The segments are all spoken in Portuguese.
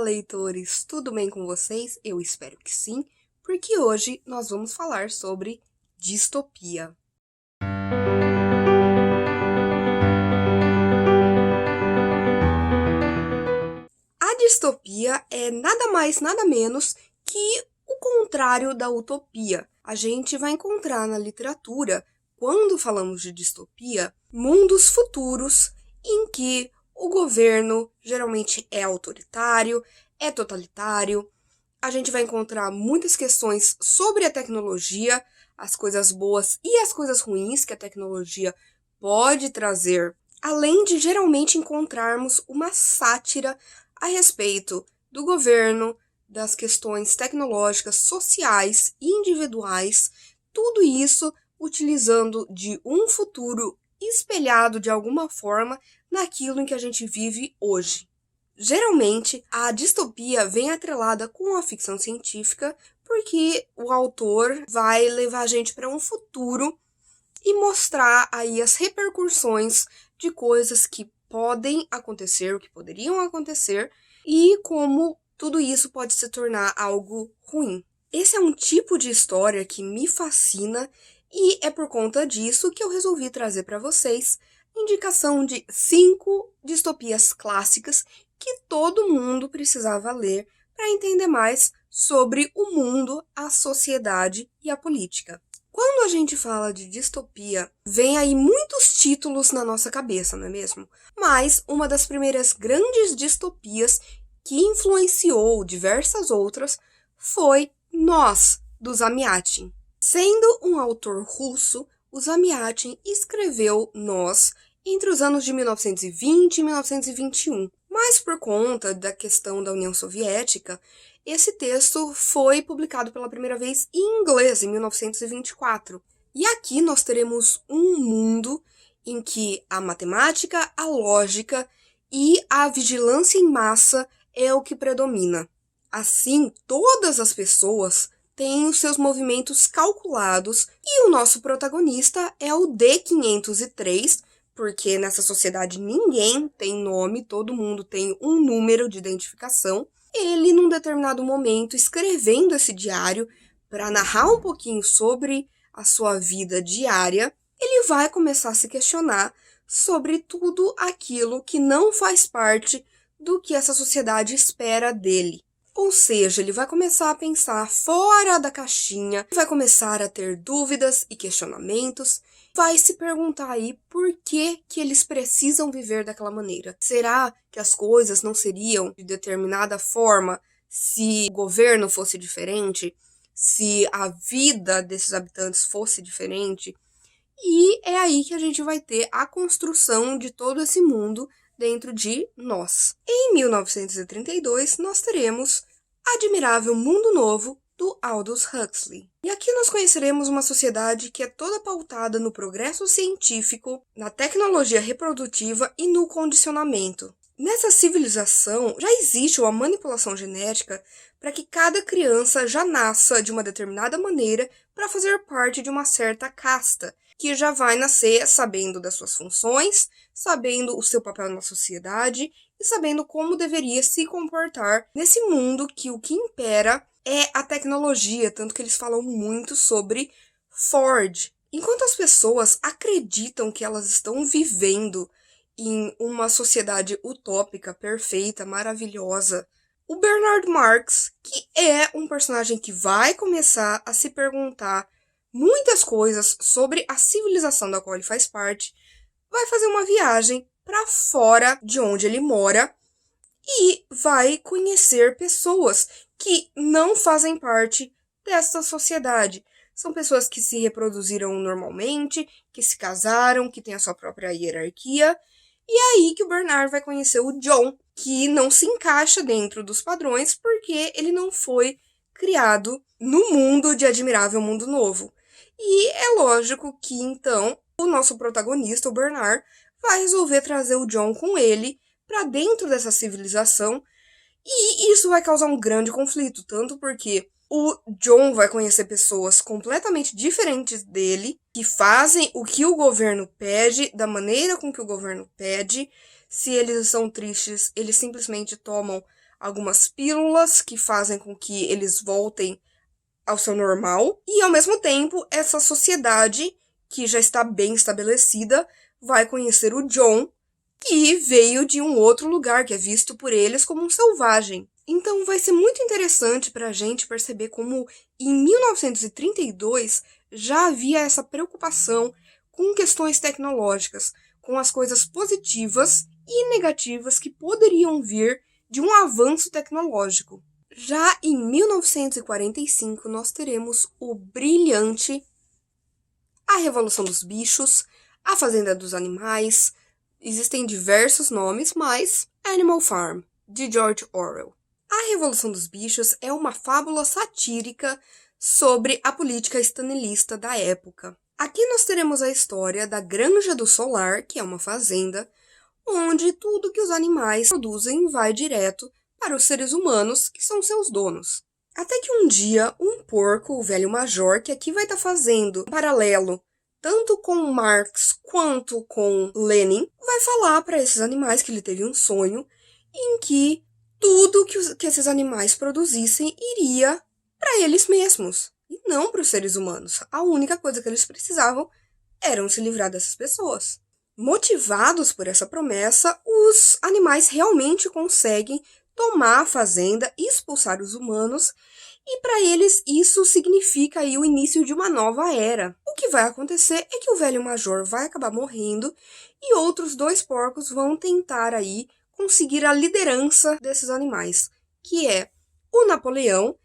leitores! Tudo bem com vocês? Eu espero que sim, porque hoje nós vamos falar sobre distopia. A distopia é nada mais, nada menos que o contrário da utopia. A gente vai encontrar na literatura, quando falamos de distopia, mundos futuros em que o governo geralmente é autoritário, é totalitário. A gente vai encontrar muitas questões sobre a tecnologia, as coisas boas e as coisas ruins que a tecnologia pode trazer, além de geralmente encontrarmos uma sátira a respeito do governo, das questões tecnológicas, sociais e individuais, tudo isso utilizando de um futuro espelhado de alguma forma naquilo em que a gente vive hoje. Geralmente, a distopia vem atrelada com a ficção científica, porque o autor vai levar a gente para um futuro e mostrar aí as repercussões de coisas que podem acontecer, o que poderiam acontecer, e como tudo isso pode se tornar algo ruim. Esse é um tipo de história que me fascina e é por conta disso que eu resolvi trazer para vocês indicação de 5 distopias clássicas que todo mundo precisava ler para entender mais sobre o mundo, a sociedade e a política. Quando a gente fala de distopia, vem aí muitos títulos na nossa cabeça, não é mesmo? Mas uma das primeiras grandes distopias que influenciou diversas outras foi Nós, do Zamyatin. Sendo um autor russo, o Zamyatin escreveu Nós entre os anos de 1920 e 1921. Mas por conta da questão da União Soviética, esse texto foi publicado pela primeira vez em inglês, em 1924. E aqui nós teremos um mundo em que a matemática, a lógica e a vigilância em massa é o que predomina. Assim, todas as pessoas têm os seus movimentos calculados e o nosso protagonista é o D503, porque nessa sociedade ninguém tem nome, todo mundo tem um número de identificação. Ele, num determinado momento, escrevendo esse diário para narrar um pouquinho sobre a sua vida diária, ele vai começar a se questionar sobre tudo aquilo que não faz parte do que essa sociedade espera dele. Ou seja, ele vai começar a pensar fora da caixinha, vai começar a ter dúvidas e questionamentos, vai se perguntar aí por que eles precisam viver daquela maneira. Será que as coisas não seriam de determinada forma se o governo fosse diferente? Se a vida desses habitantes fosse diferente? E é aí que a gente vai ter a construção de todo esse mundo dentro de Nós. Em 1932, nós teremos Admirável Mundo Novo, do Aldous Huxley. E aqui nós conheceremos uma sociedade que é toda pautada no progresso científico, na tecnologia reprodutiva e no condicionamento. Nessa civilização já existe uma manipulação genética para que cada criança já nasça de uma determinada maneira para fazer parte de uma certa casta, que já vai nascer sabendo das suas funções, sabendo o seu papel na sociedade e sabendo como deveria se comportar nesse mundo que o que impera é a tecnologia, tanto que eles falam muito sobre Ford. Enquanto as pessoas acreditam que elas estão vivendo em uma sociedade utópica, perfeita, maravilhosa, o Bernard Marx, que é um personagem que vai começar a se perguntar muitas coisas sobre a civilização da qual ele faz parte, vai fazer uma viagem para fora de onde ele mora e vai conhecer pessoas que não fazem parte dessa sociedade. São pessoas que se reproduziram normalmente, que se casaram, que têm a sua própria hierarquia. E é aí que o Bernard vai conhecer o John, que não se encaixa dentro dos padrões porque ele não foi criado no mundo de Admirável Mundo Novo. E é lógico que, então, o nosso protagonista, o Bernard, vai resolver trazer o John com ele para dentro dessa civilização, e isso vai causar um grande conflito, tanto porque o John vai conhecer pessoas completamente diferentes dele, que fazem o que o governo pede, da maneira com que o governo pede. Se eles estão tristes, eles simplesmente tomam algumas pílulas que fazem com que eles voltem ao seu normal, e ao mesmo tempo essa sociedade, que já está bem estabelecida, vai conhecer o John, que veio de um outro lugar, que é visto por eles como um selvagem. Então vai ser muito interessante para a gente perceber como em 1932 já havia essa preocupação com questões tecnológicas, com as coisas positivas e negativas que poderiam vir de um avanço tecnológico. Já em 1945, nós teremos o brilhante A Revolução dos Bichos, A Fazenda dos Animais, existem diversos nomes, mas Animal Farm, de George Orwell. A Revolução dos Bichos é uma fábula satírica sobre a política stalinista da época. Aqui nós teremos a história da Granja do Solar, que é uma fazenda, onde tudo que os animais produzem vai direto para os seres humanos, que são seus donos. Até que um dia, um porco, o velho major, que aqui vai estar fazendo um paralelo tanto com Marx quanto com Lenin, vai falar para esses animais que ele teve um sonho em que tudo que esses animais produzissem iria para eles mesmos, e não para os seres humanos. A única coisa que eles precisavam era se livrar dessas pessoas. Motivados por essa promessa, os animais realmente conseguem tomar a fazenda e expulsar os humanos, e para eles isso significa aí o início de uma nova era. O que vai acontecer é que o velho major vai acabar morrendo e outros 2 porcos vão tentar aí conseguir a liderança desses animais, que é o Napoleão,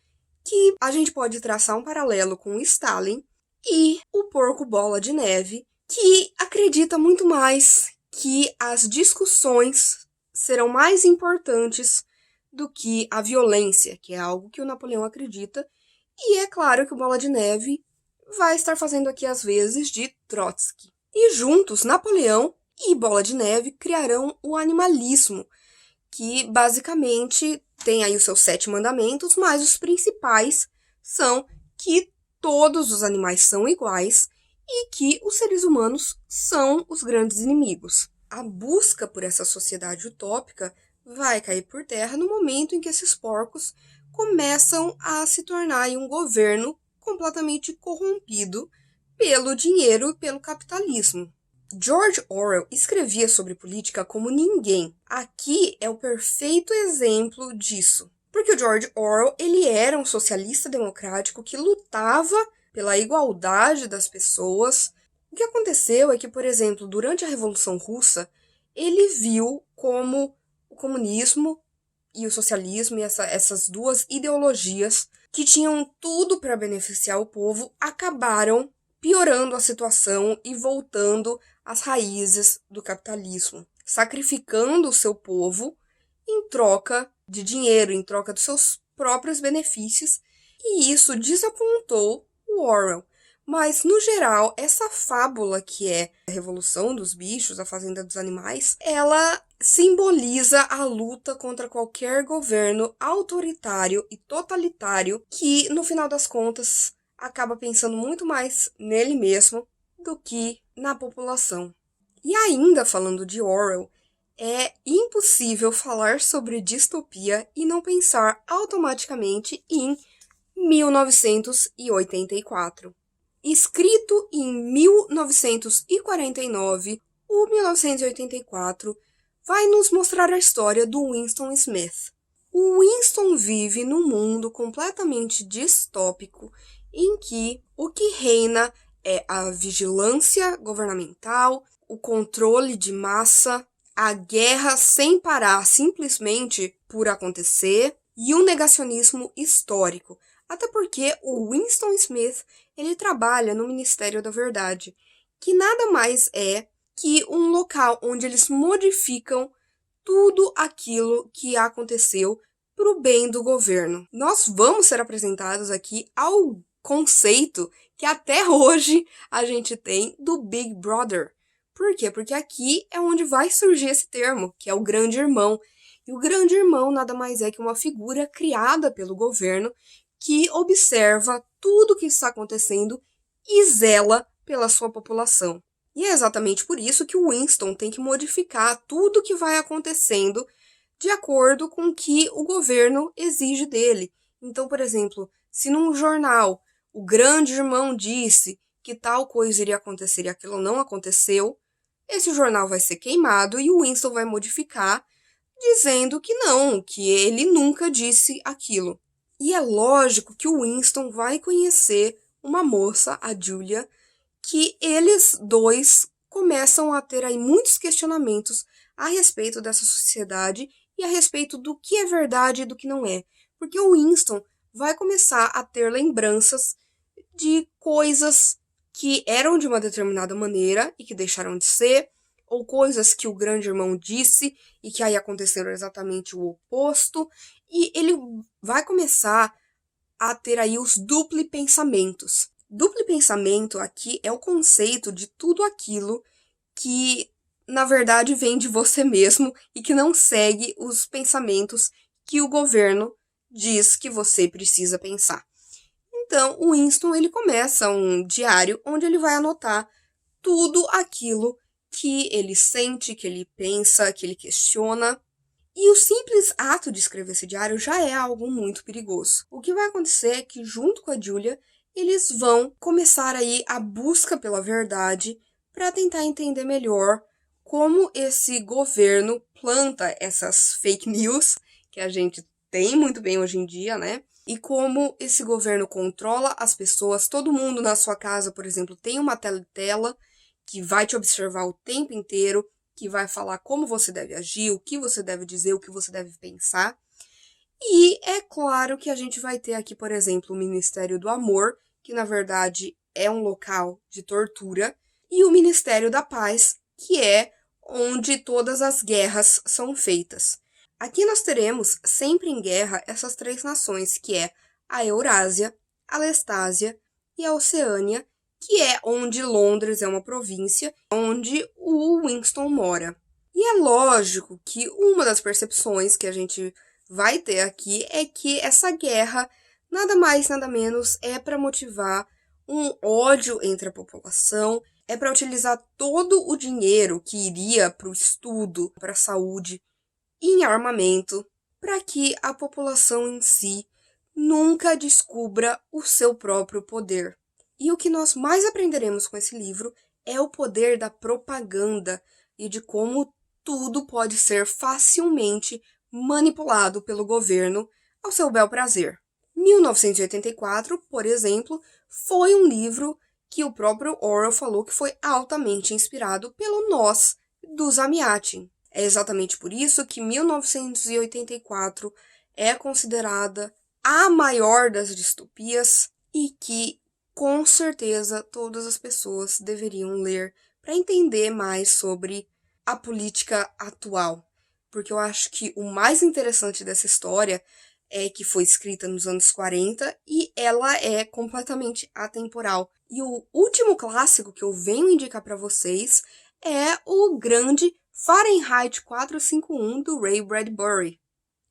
que a gente pode traçar um paralelo com o Stalin, e o porco Bola de Neve, que acredita muito mais que as discussões serão mais importantes do que a violência, que é algo que o Napoleão acredita, e é claro que o Bola de Neve vai estar fazendo aqui as vezes de Trotsky. E juntos, Napoleão e Bola de Neve criarão o animalismo, que basicamente tem aí os seus 7 mandamentos, mas os principais são que todos os animais são iguais e que os seres humanos são os grandes inimigos. A busca por essa sociedade utópica vai cair por terra no momento em que esses porcos começam a se tornar um governo completamente corrompido pelo dinheiro e pelo capitalismo. George Orwell escrevia sobre política como ninguém. Aqui é o perfeito exemplo disso. Porque o George Orwell, ele era um socialista democrático que lutava pela igualdade das pessoas. O que aconteceu é que, por exemplo, durante a Revolução Russa, ele viu como o comunismo e o socialismo e essas 2 ideologias que tinham tudo para beneficiar o povo acabaram piorando a situação e voltando às raízes do capitalismo, sacrificando o seu povo em troca de dinheiro, em troca dos seus próprios benefícios, e isso desapontou o Orwell. Mas, no geral, essa fábula que é a Revolução dos Bichos, a Fazenda dos Animais, ela simboliza a luta contra qualquer governo autoritário e totalitário que, no final das contas, acaba pensando muito mais nele mesmo do que na população. E ainda falando de Orwell, é impossível falar sobre distopia e não pensar automaticamente em 1984. Escrito em 1949, o 1984 vai nos mostrar a história do Winston Smith. O Winston vive num mundo completamente distópico em que o que reina é a vigilância governamental, o controle de massa, a guerra sem parar simplesmente por acontecer e o negacionismo histórico. Até porque o Winston Smith, ele trabalha no Ministério da Verdade, que nada mais é que um local onde eles modificam tudo aquilo que aconteceu para o bem do governo. Nós vamos ser apresentados aqui ao conceito que até hoje a gente tem do Big Brother. Por quê? Porque aqui é onde vai surgir esse termo, que é o grande irmão. E o grande irmão nada mais é que uma figura criada pelo governo que observa tudo o que está acontecendo e zela pela sua população. E é exatamente por isso que o Winston tem que modificar tudo o que vai acontecendo de acordo com o que o governo exige dele. Então, por exemplo, se num jornal o grande irmão disse que tal coisa iria acontecer e aquilo não aconteceu, esse jornal vai ser queimado e o Winston vai modificar, dizendo que não, que ele nunca disse aquilo. E é lógico que o Winston vai conhecer uma moça, a Julia, que eles dois começam a ter aí muitos questionamentos a respeito dessa sociedade e a respeito do que é verdade e do que não é. Porque o Winston vai começar a ter lembranças de coisas que eram de uma determinada maneira e que deixaram de ser, ou coisas que o grande irmão disse e que aí aconteceram exatamente o oposto, e ele vai começar a ter aí os dupli pensamentos. Duplo pensamento aqui é o conceito de tudo aquilo que, na verdade, vem de você mesmo e que não segue os pensamentos que o governo diz que você precisa pensar. Então, o Winston, ele começa um diário onde ele vai anotar tudo aquilo que ele sente, que ele pensa, que ele questiona. E o simples ato de escrever esse diário já é algo muito perigoso. O que vai acontecer é que, junto com a Julia, eles vão começar aí a busca pela verdade para tentar entender melhor como esse governo planta essas fake news que a gente tem muito bem hoje em dia, né? E como esse governo controla as pessoas. Todo mundo na sua casa, por exemplo, tem uma tela que vai te observar o tempo inteiro, que vai falar como você deve agir, o que você deve dizer, o que você deve pensar. E é claro que a gente vai ter aqui, por exemplo, o Ministério do Amor, que na verdade é um local de tortura, e o Ministério da Paz, que é onde todas as guerras são feitas. Aqui nós teremos sempre em guerra essas três nações, que é a Eurásia, a Lestásia e a Oceânia, que é onde Londres é uma província, onde o Winston mora. E é lógico que uma das percepções que a gente vai ter aqui é que essa guerra, nada mais, nada menos, é para motivar um ódio entre a população, é para utilizar todo o dinheiro que iria para o estudo, para a saúde, em armamento, para que a população em si nunca descubra o seu próprio poder. E o que nós mais aprenderemos com esse livro é o poder da propaganda e de como tudo pode ser facilmente manipulado pelo governo ao seu bel prazer. 1984, por exemplo, foi um livro que o próprio Orwell falou que foi altamente inspirado pelo Nós, do Zamiatin. É exatamente por isso que 1984 é considerada a maior das distopias e que, com certeza, todas as pessoas deveriam ler para entender mais sobre a política atual. Porque eu acho que o mais interessante dessa história é que foi escrita nos anos 40 e ela é completamente atemporal. E o último clássico que eu venho indicar para vocês é o grande Fahrenheit 451, do Ray Bradbury.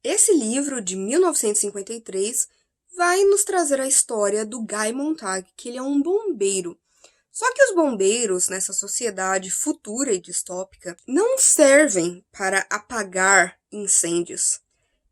Esse livro, de 1953, vai nos trazer a história do Guy Montag, que ele é um bombeiro. Só que os bombeiros, nessa sociedade futura e distópica, não servem para apagar incêndios.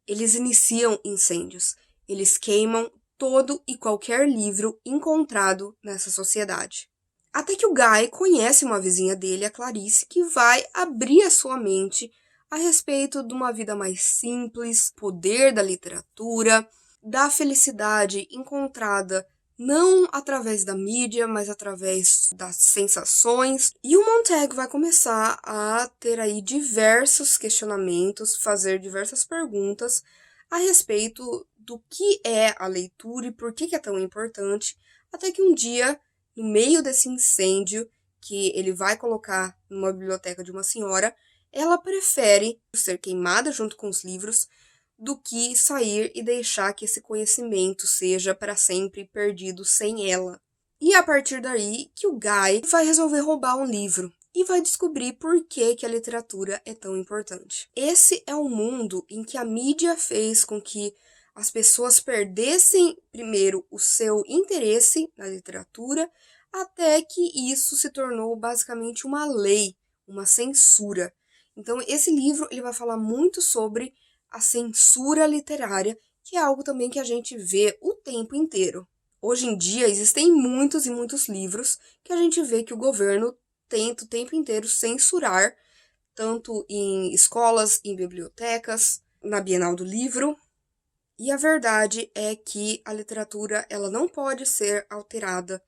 Eles iniciam incêndios. Eles queimam todo e qualquer livro encontrado nessa sociedade. Até que o Guy conhece uma vizinha dele, a Clarice, que vai abrir a sua mente a respeito de uma vida mais simples, poder da literatura, da felicidade encontrada não através da mídia, mas através das sensações. E o Montag vai começar a ter aí diversos questionamentos, fazer diversas perguntas a respeito do que é a leitura e por que é tão importante, até que um dia, no meio desse incêndio que ele vai colocar numa biblioteca de uma senhora, ela prefere ser queimada junto com os livros do que sair e deixar que esse conhecimento seja para sempre perdido sem ela. E é a partir daí que o Guy vai resolver roubar um livro e vai descobrir por que a literatura é tão importante. Esse é um mundo em que a mídia fez com que as pessoas perdessem primeiro o seu interesse na literatura, até que isso se tornou basicamente uma lei, uma censura. Então esse livro ele vai falar muito sobre a censura literária, que é algo também que a gente vê o tempo inteiro. Hoje em dia existem muitos e muitos livros que a gente vê que o governo tenta o tempo inteiro censurar, tanto em escolas, em bibliotecas, na Bienal do Livro. E a verdade é que a literatura ela não pode ser alterada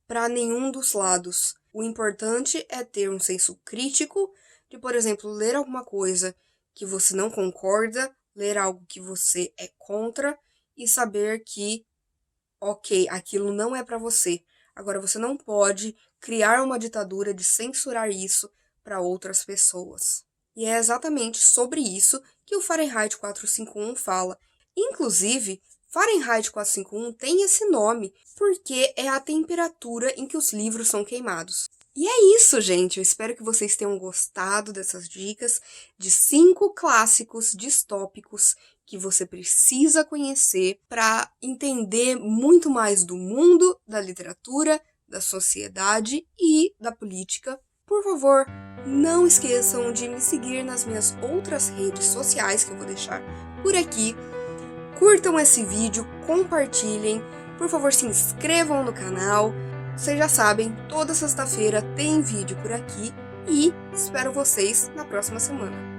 para nenhum dos lados. O importante é ter um senso crítico de, por exemplo, ler alguma coisa que você não concorda, ler algo que você é contra e saber que, ok, aquilo não é para você. Agora, você não pode criar uma ditadura de censurar isso para outras pessoas. E é exatamente sobre isso que o Fahrenheit 451 fala. Inclusive, Fahrenheit 451 tem esse nome porque é a temperatura em que os livros são queimados. E é isso, gente. Eu espero que vocês tenham gostado dessas dicas de 5 clássicos distópicos que você precisa conhecer para entender muito mais do mundo, da literatura, da sociedade e da política. Por favor, não esqueçam de me seguir nas minhas outras redes sociais que eu vou deixar por aqui. Curtam esse vídeo, compartilhem, por favor se inscrevam no canal. Vocês já sabem, toda sexta-feira tem vídeo por aqui e espero vocês na próxima semana.